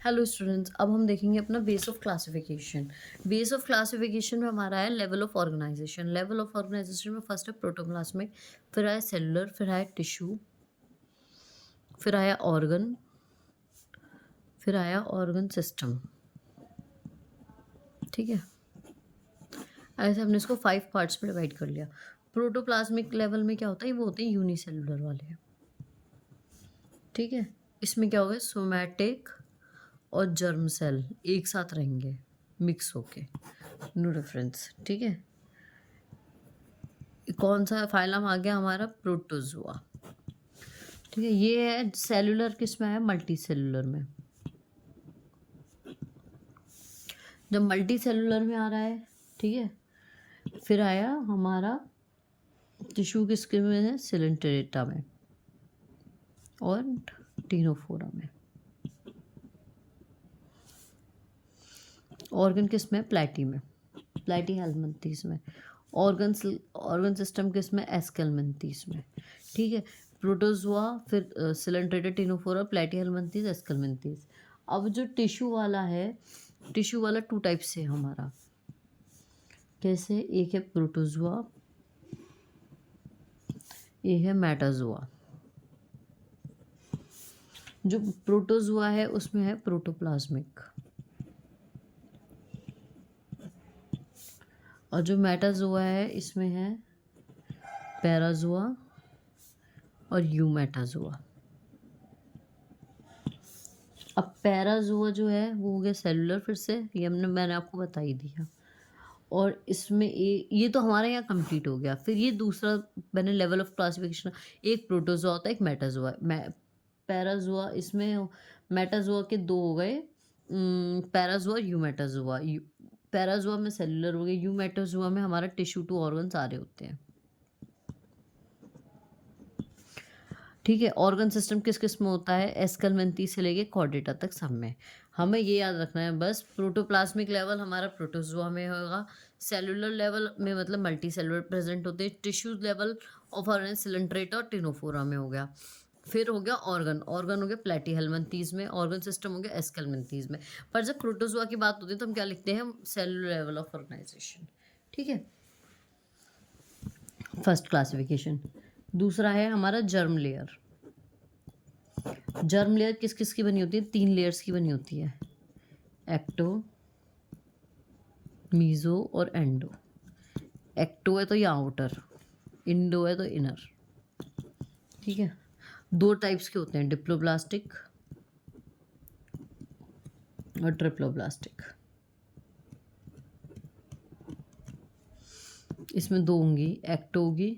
Hello students, अब हम देखेंगे अपना base of classification. Base of classification में हमारा है level of organisation. Level of organisation में फर्स्ट है प्रोटोप्लाज्मिक, फिर आया सेलुलर, फिर आया टिश्यू, फिर आया ऑर्गन, फिर आया ऑर्गन सिस्टम। ठीक है, ऐसे हमने इसको 5 पार्ट्स में डिवाइड कर लिया। प्रोटोप्लाज्मिक लेवल में क्या होता है, वो होते हैं यूनिसेलुलर वाले। ठीक है, इसमें क्या होगा, सोमैटिक और जर्म सेल एक साथ रहेंगे मिक्स होके, नो डिफरेंस। ठीक है, कौन सा फाइलम आ गया हमारा, प्रोटोजुआ। ठीक है, ये है सेलुलर, किस में है, मल्टी सेलुलर में। जब मल्टी सेलुलर में आ रहा है, ठीक है, फिर आया हमारा टिश्यू किसके में है, सिलेंट्रेटा में और टीनोफोरा में। ऑर्गन किस में, प्लेटी में, प्लेटी हेल्मिन्थीस में। ऑर्गन सिस्टम किस में, एस्केल्मिन्थीस में। ठीक है, प्रोटोजुआ, फिर सिलेंट्रेटा, टीनोफोरा, प्लेटी हेल्मिन्थीस, एस्केल्मिन्थीस। अब जो टिश्यू वाला है, टिश्यू वाला 2 टाइप से है हमारा। कैसे, एक है प्रोटोजुआ, एक है मेटाजुआ। जो प्रोटोजुआ है उसमें है प्रोटोप्लाज्मिक, और जो मेटाजुआ है इसमें है पैराजुआ और यूमेटाजुआ। अब पैराजुआ जो है वो हो गया सेलुलर, फिर से ये मैंने आपको बता ही दिया। और इसमें ये तो हमारे यहाँ कंप्लीट हो गया। फिर ये दूसरा मैंने लेवल ऑफ क्लासिफिकेशन, एक प्रोटोजुआ होता है, एक मेटाजुआ, पैराजुआ। इसमें मेटाजुआ के 2 हो गए, पैराजुआ और यूमेटाजुआ। पैराजुआ में सेलुलर हो गए, यूमेटाजुआ में हमारा टिश्यू टू ऑर्गन सारे होते हैं। ठीक है, ऑर्गन सिस्टम किस किस में होता है, एस्केल्मेंथी से लेके कॉर्डेटा तक सब में। हमें ये याद रखना है बस, प्रोटोप्लाज्मिक लेवल हमारा प्रोटोजुआ में होगा, सेलुलर लेवल में मतलब मल्टी सेलुलर प्रेजेंट होते हैं, tissue level of organ Coelenterata और टिनोफोरा में हो गया। फिर हो गया ऑर्गन, ऑर्गन हो गया प्लेटीहेल्मिन्थीज में, ऑर्गन सिस्टम हो गया एस्केल्मेंथीज में। पर जब प्रोटोजुआ की बात होती है तो हम क्या लिखते हैं, सेलुलर लेवल ऑफ ऑर्गेनाइजेशन। ठीक है, फर्स्ट क्लासिफिकेशन। दूसरा है हमारा जर्म लेयर। जर्म लेयर किस किस की बनी होती है, 3 लेयर्स की बनी होती है, एक्टो, मीजो और एंडो। एक्टो है तो ये आउटर, इंडो है तो इनर। ठीक है, 2 टाइप्स के होते हैं, डिप्लोब्लास्टिक और ट्रिप्लोब्लास्टिक। इसमें 2 होंगी, एक्टो होगी,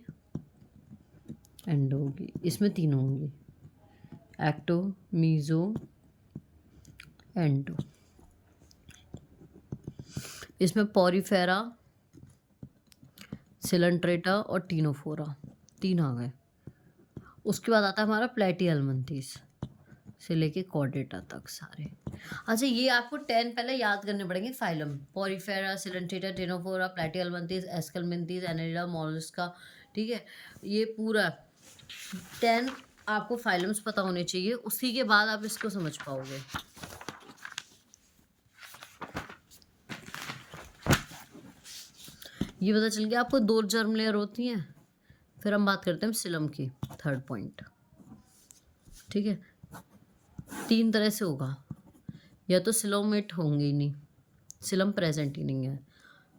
एंडो होगी। इसमें 3 होंगी, एक्टो, मीजो, एंडो। इसमें पॉरीफेरा, सिलेंट्रेटा और टीनोफोरा 3 आ गए। उसके बाद आता है हमारा प्लेटीहेल्मिन्थीस से लेके कॉर्डेटा तक सारे। अच्छा, ये आपको 10 पहले याद करने पड़ेंगे phylum, porifera, coelenterata, ctenophora, platyhelminthes, aschelminthes, annelida, mollusca. ठीक है, ये पूरा 10 आपको फाइलम्स पता होने चाहिए, उसी के बाद आप इसको समझ पाओगे। ये पता चल गया आपको, 2 जर्म लेयर होती हैं। फिर हम बात करते हैं सिलम की, थर्ड पॉइंट। ठीक है, 3 तरह से होगा, या तो सिलोमेट होंगे ही नहीं, सिलम प्रेजेंट ही नहीं है,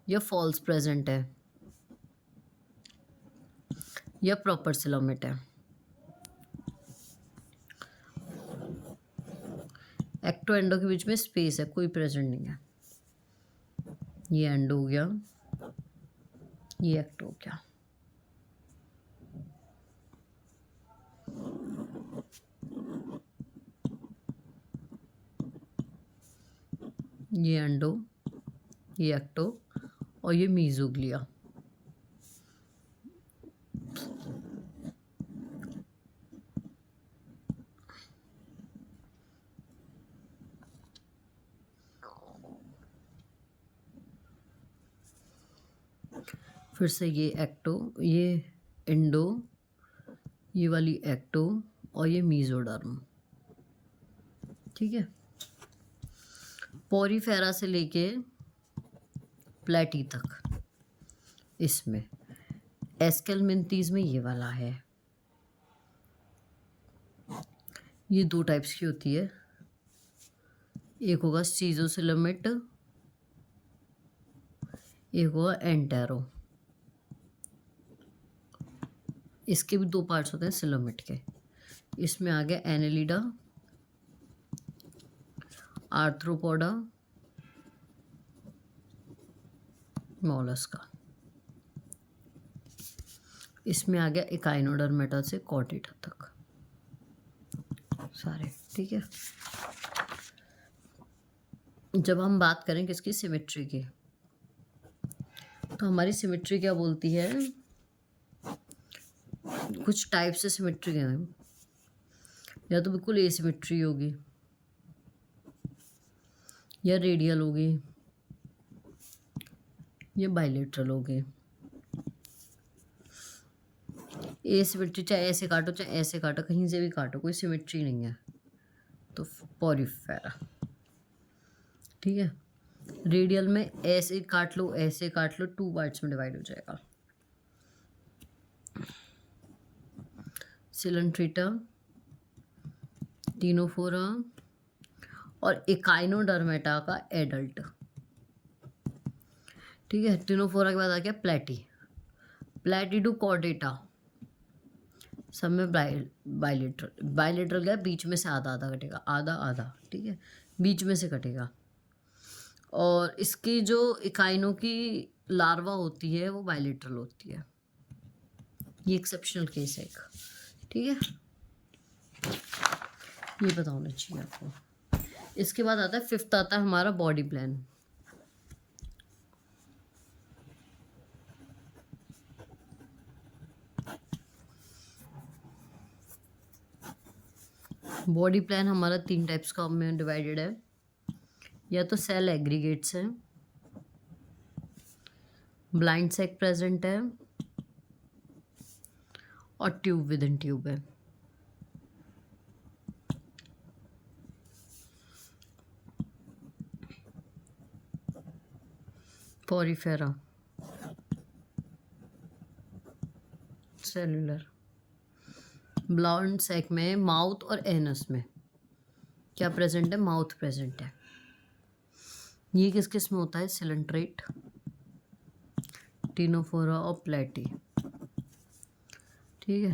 या फॉल्स प्रेजेंट है, या प्रॉपर सिलोमेट है। एक्टो एंडो के बीच में स्पेस है, कोई प्रेजेंट नहीं है। ये एंडो हो गया, ये एक्टो हो गया। ये एंडो, ये एक्टो और ये मीजोग्लिया। फिर से ये एक्टो, ये एंडो, ये वाली एक्टो और ये मीजोडर्म। ठीक है, पोरीफेरा से लेके प्लेटी तक इसमें, एस्केलमेंथीज में ये वाला है। ये 2 टाइप्स की होती है, एक होगा सीजोसिलमेट, एक होगा एंटेरो। इसके भी 2 पार्ट्स होते हैं सिलोमेट के। इसमें आ गया एनेलिडा, आर्थ्रोपोडा, मोलस्का। इसमें आ गया इकाइनोडर्मेटा से कॉर्डेटा तक सारे, ठीक है। जब हम बात करें किसकी, सिमेट्री की, तो हमारी सिमेट्री क्या बोलती है, कुछ टाइप से सिमेट्री है, या तो बिल्कुल एसिमेट्री होगी, या रेडियल होगी, या बाइलेटरल होगी। एसिमेट्री चाहे ऐसे काटो चाहे ऐसे काटो, कहीं से भी काटो, कोई सिमेट्री नहीं है, तो पोरीफेरा, ठीक है। रेडियल में ऐसे काट लो ऐसे काट लो, 2 पार्ट्स में डिवाइड हो जाएगा। सिलेंट्रेटा, टिनोफोरा और इकाइनोडर्मेटा का एडल्ट, ठीक है। टिनोफोरा के बाद आ गया प्लेटी, प्लेटिडो कॉर्डेटा, सब में बाइलेटरल, बाइलेटरल गया बीच में से आधा आधा कटेगा, आधा आधा, ठीक है, बीच में से कटेगा। और इसकी जो इकाइनों की लार्वा होती है वो बाइलेटरल होती है, ये एक्सेप्शनल केस है एक, ठीक है। ये पता होना चाहिए आपको। इसके बाद आता है 5th आता है हमारा बॉडी प्लान। बॉडी प्लान हमारा 3 टाइप्स का में डिवाइडेड है, या तो सेल एग्रीगेट्स हैं, ब्लाइंड सैक प्रेजेंट है, और ट्यूब विद इन ट्यूब है। पोरीफेरा, सेलुलर, ब्लाइंड सैक में माउथ और एनस में क्या प्रेजेंट है, माउथ प्रेजेंट है। ये किस किस में होता है, सिलेंट्रेट, टिनोफोरा और प्लेटी, ठीक है।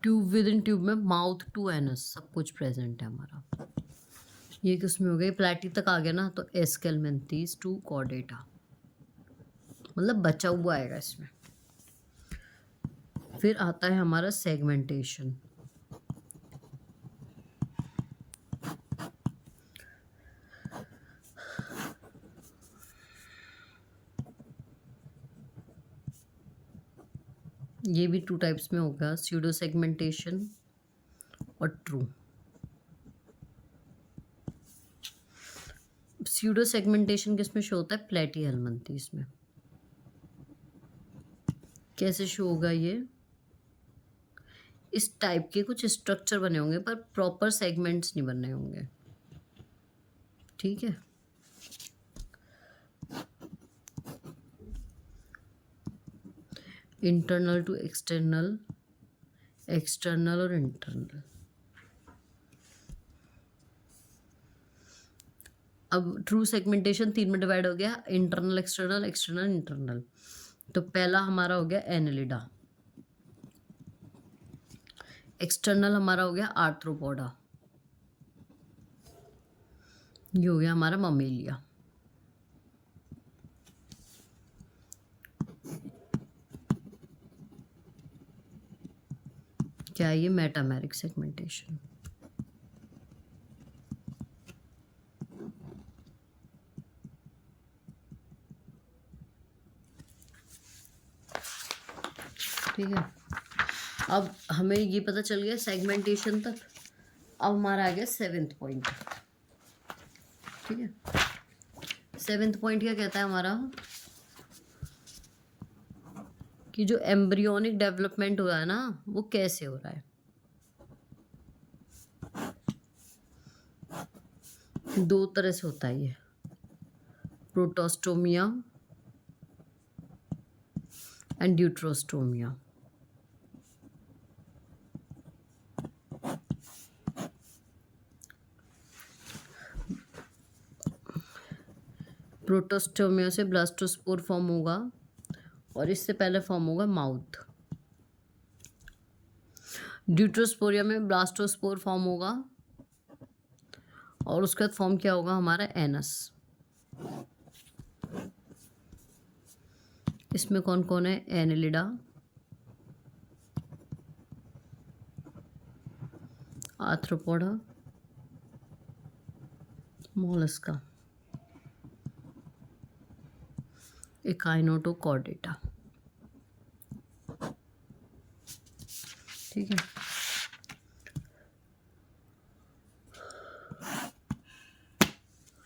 ट्यूब विद इन ट्यूब में माउथ टू एनस सब कुछ प्रेजेंट है हमारा। ये किस में हो गई, प्लेटी तक आ गया ना, तो एस्केलमेंथीज टू कॉर्डेटा, मतलब बचा हुआ आएगा इसमें। फिर आता है हमारा सेगमेंटेशन। ये भी 2 टाइप्स में होगा, स्यूडो सेगमेंटेशन और ट्रू। स्यूडो सेगमेंटेशन किस में शो होता है, प्लेटीहेलमिन्थीज में। कैसे शो होगा ये, इस टाइप के कुछ स्ट्रक्चर बने होंगे पर प्रॉपर सेगमेंट्स नहीं बने होंगे, ठीक है। इंटरनल टू एक्सटर्नल, एक्सटर्नल और इंटरनल। अब ट्रू सेगमेंटेशन 3 में डिवाइड हो गया, इंटरनल एक्सटर्नल, एक्सटर्नल इंटरनल। तो पहला हमारा हो गया एनेलिडा, एक्सटर्नल हमारा हो गया आर्थ्रोपोडा, ये हो गया हमारा ममेलिया। क्या है ये, मेटामेरिक सेगमेंटेशन। ठीक है, अब हमें ये पता चल गया सेगमेंटेशन तक। अब हमारा आ गया 7th पॉइंट, ठीक है। 7th पॉइंट क्या कहता है हमारा, कि जो एम्ब्रियोनिक डेवलपमेंट हो रहा है ना, वो कैसे हो रहा है। 2 तरह से होता है ये, प्रोटोस्टोमिया एंड ड्यूट्रोस्टोमिया। प्रोटोस्टोमिया से ब्लास्टोस्पोर फॉर्म होगा और इससे पहले फॉर्म होगा माउथ। ड्यूट्रोस्पोरिया में ब्लास्टोस्पोर फॉर्म होगा और उसके बाद फॉर्म क्या होगा हमारा एनस। इसमें कौन कौन है? Annelida, arthropoda, mollusca, echinodermata. ठीक है,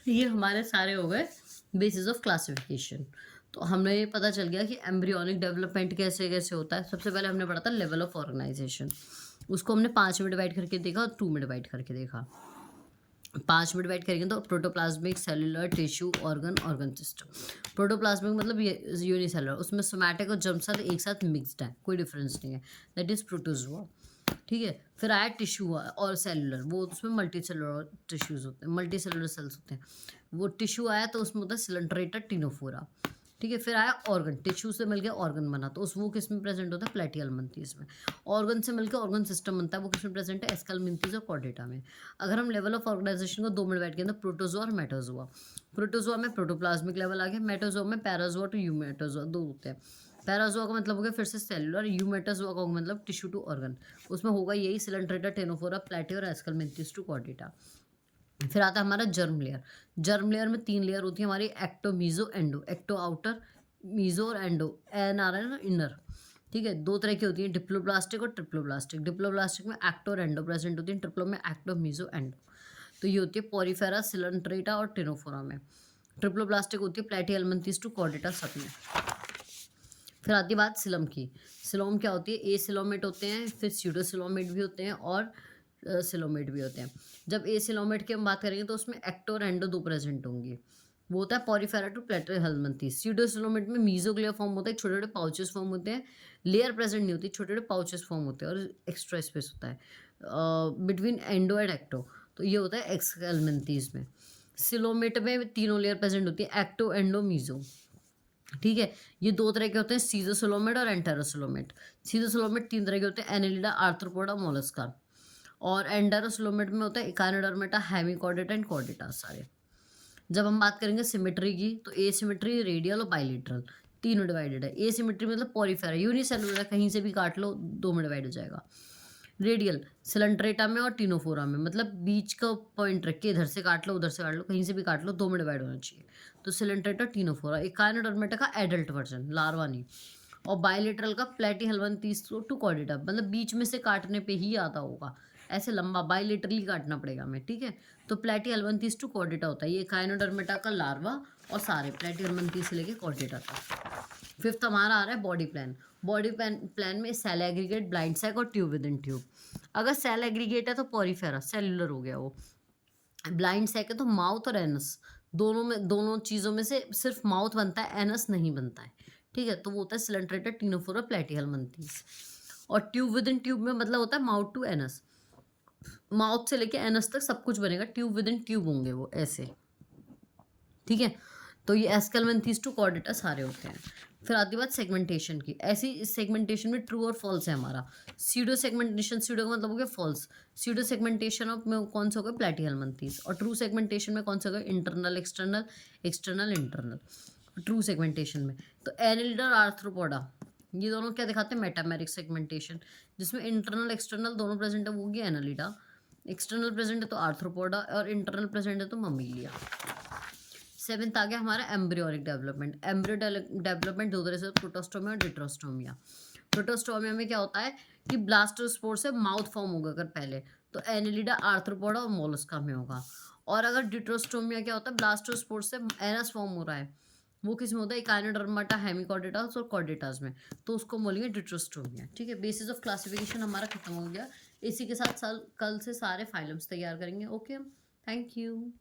ये हमारे सारे हो गए बेसिस ऑफ क्लासिफिकेशन। तो हमें ये पता चल गया कि एम्ब्रियोनिक डेवलपमेंट कैसे कैसे होता है। सबसे पहले हमने पढ़ा था लेवल ऑफ ऑर्गेनाइजेशन, उसको हमने 5 में डिवाइड करके देखा और 2 में डिवाइड करके देखा। 5 में डिवाइड करेंगे तो protoplasmic, cellular, tissue, organ system. Protoplasmic मतलब यूनिसेलुलर, उसमें सोमैटिक और जर्म सेल एक साथ मिक्सड है, कोई डिफरेंस नहीं है, दैट इज प्रोटोजोआ। ठीक है, फिर आया टिश्यू और सेलुलर, वो उसमें मल्टी सेलुलर टिश्यूज होते हैं, मल्टी सेलुलर सेल्स होते हैं। वो टिश्यू आया तो उसमें होता है सिलेंट्रेटा टिनोफोरा। ठीक है, फिर आया ऑर्गन, टिश्यू से मिलकर ऑर्गन बना तो उस वो किस में प्रेजेंट होता है? प्लेटिहेल्मिन्थेस में। ऑर्गन से मिलकर ऑर्गन सिस्टम बनता है, वो किस में प्रेजेंट है? एस्केल्मिन्थेस और कॉर्डेटा में। अगर हम लेवल ऑफ ऑर्गेनाइजेशन को 2 में डिवाइड करें तो प्रोटोजोआ और मेटाजोआ। प्रोटोजोआ में प्रोटोप्लाज्मिक लेवल आ गया, मेटाजोआ में पैराजोआ टू यूमेटाजोआ, दो होते हैं। पैराजोआ का मतलब हो गया फिर से सेलुलर, यूमेटाजोआ का मतलब टिश्यू टू ऑर्गन, उसमें होगा यही सिलेंट्रेटा, टेनोफोरा, प्लेटी और एस्केल्मिन्थेस टू कॉर्डेटा। फिर आता है हमारा जर्म लेयर। जर्म लेयर में 3 लेयर होती है हमारी, ecto, meso, endo. Ecto outer, meso और एंडो, एन आ रहा है ना इनर। ठीक है, 2 तरह की होती है, डिप्लोब्लास्टिक और ट्रिप्लोब्लास्टिक। डिप्लोब्लास्टिक में एक्टो और एंडो प्रेजेंट होती है, ट्रिप्लो में एक्टो, मीजो, एंडो। तो ये होती है पॉरीफेरा, सिलेंट्रेटा और टेनोफोरा में। ट्रिप्लोब्लास्टिक होती है प्लेटिहेल्मिन्थेस टू कॉर्डेटा सब में। फिर आती है बात सिलम की। सिलोम क्या होती है? ए सिलोमेट होते हैं, फिर स्यूडो सिलोमेट भी होते हैं और सिलोमेट भी होते हैं। जब ए सिलोमेट की हम बात करेंगे तो उसमें एक्टो और एंडो 2 प्रेजेंट होंगी, वो होता है पॉरीफेरा टू प्लेटिहेल्मिन्थेस। स्यूडो सिलोमेट में मीजोग्लिया फॉर्म होता है, छोटे छोटे पाउचेस फॉर्म होते हैं, लेयर प्रेजेंट नहीं होती, छोटे छोटे पाउचेस फॉर्म होते हैं और एक्स्ट्रा स्पेस होता है बिटवीन एंडो एंड एक्टो, तो ये होता है एक्सहेल्मिन्थेस में। सिलोमेट में तीनों लेयर प्रेजेंट होती है, एक्टो, एंडो, मीजो। ठीक है, ये 2 तरह के होते हैं, सीजोसिलोमेट और एंटेरोसिलोमेट। सीजोसिलोमेट 3 तरह के होते हैं, एनेलिडा, आर्थ्रोपोडा, मोलस्का। और एंटेरोसिलोमेट में होता है इकानोडर्मेटा, हेमिकॉर्डेटा एंड कॉर्डेटा सारे। जब हम बात करेंगे सिमेट्री की तो एसिमेट्री, रेडियल और बाइलेटरल, तीनों डिवाइडेड है। एसिमेट्री मतलब पॉरीफेरा, यूनिसेलुलर, कहीं से भी काट लो 2 में डिवाइड हो जाएगा। रेडियल सिलेंट्रेटा में और टिनोफोरा में, मतलब बीच का पॉइंट रख के इधर से काट लो उधर से काट लो कहीं से भी काट लो 2 में डिवाइड होना चाहिए, तो सिलेंट्रेटा, टिनोफोरा। एकाइनोडर्मेटा का एडल्ट वर्जन, लार्वा नहीं। और बायलेटरल का प्लेटिहेल्मिन्थेस टू कॉर्डेटा, मतलब बीच में से काटने पे ही आता होगा, ऐसे लंबा बायलेटरली काटना पड़ेगा हमें। ठीक है, तो प्लेटिहेल्मिन्थेस टू कॉर्डेटा होता है ये एकाइनोडर्मेटा का लार्वा, और सारे प्लेटिहेल्मिन्थेस से लेके कॉर्डेटा तक। फिफ्थ हमारा आ रहा है बॉडी प्लान। बॉडी प्लान में सेल एग्रीगेट, ब्लाइंड सैक और ट्यूब विद इन ट्यूब। अगर सेल एग्रीगेट है तो पॉरीफेरा, सेलुलर हो गया वो। ब्लाइंड सैक है तो माउथ और एनस, दोनों चीज़ों में से सिर्फ माउथ बनता है, एनस नहीं बनता है। ठीक है, तो वो होता है सिलेंट्रेटा, टिनोफोरा, प्लेटिहेल्मिन्थेस। और ट्यूब विद इन ट्यूब में मतलब होता है माउथ टू एनस, माउथ से लेके एनस तक सब कुछ बनेगा, ट्यूब विद इन ट्यूब होंगे वो ऐसे। ठीक है, तो ये एस्केल्मिन्थेस टू कॉर्डेटा सारे होते हैं। फिर आती बात सेगमेंटेशन की। ऐसी इस सेगमेंटेशन में ट्रू और फॉल्स है हमारा। सीडो सेगमेंटेशन, सीडो का मतलब हो गया फॉल्स। सीडो सेगमेंटेशन में कौन सा होगा? प्लेटिहेल्मिन्थेस। और ट्रू सेगमेंटेशन में कौन सा होगा? Internal, external, external, internal. True segmentation में तो एनेलिडा और आर्थ्रोपोडा, ये दोनों क्या दिखाते हैं? मेटामेरिक सेगमेंटेशन, जिसमें इंटरनल एक्सटर्नल दोनों प्रेजेंट है, वो होगी एनेलिडा। एक्सटर्नल प्रेजेंट है तो आर्थ्रोपोडा, और इंटरनल प्रेजेंट है तो ममीलिया। 7th आ गया हमारा एम्ब्रियोनिक डेवलपमेंट। एम्ब्रियो डेवलपमेंट 2 तरह से, प्रोटोस्टोमिया और डिट्रोस्टोमिया। प्रोटोस्टोमिया में क्या होता है कि ब्लास्टोस्पोर से माउथ फॉर्म होगा अगर पहले, तो एनेलिडा, आर्थ्रोपोडा और मोलस्का में होगा। और अगर डिट्रोस्टोमिया क्या होता है? ब्लास्टोस्पोर से एनस फॉर्म हो रहा है, वो किस में होता है? इकाइनोडर्माटा, हेमिकॉर्डेटास और कॉर्डेटास में, तो उसको बोलेंगे डिट्रोस्टोमिया। ठीक है, बेसिस ऑफ क्लासिफिकेशन हमारा खत्म हो गया। इसी के साथ कल से सारे फाइलम्स तैयार करेंगे। Okay, thank you.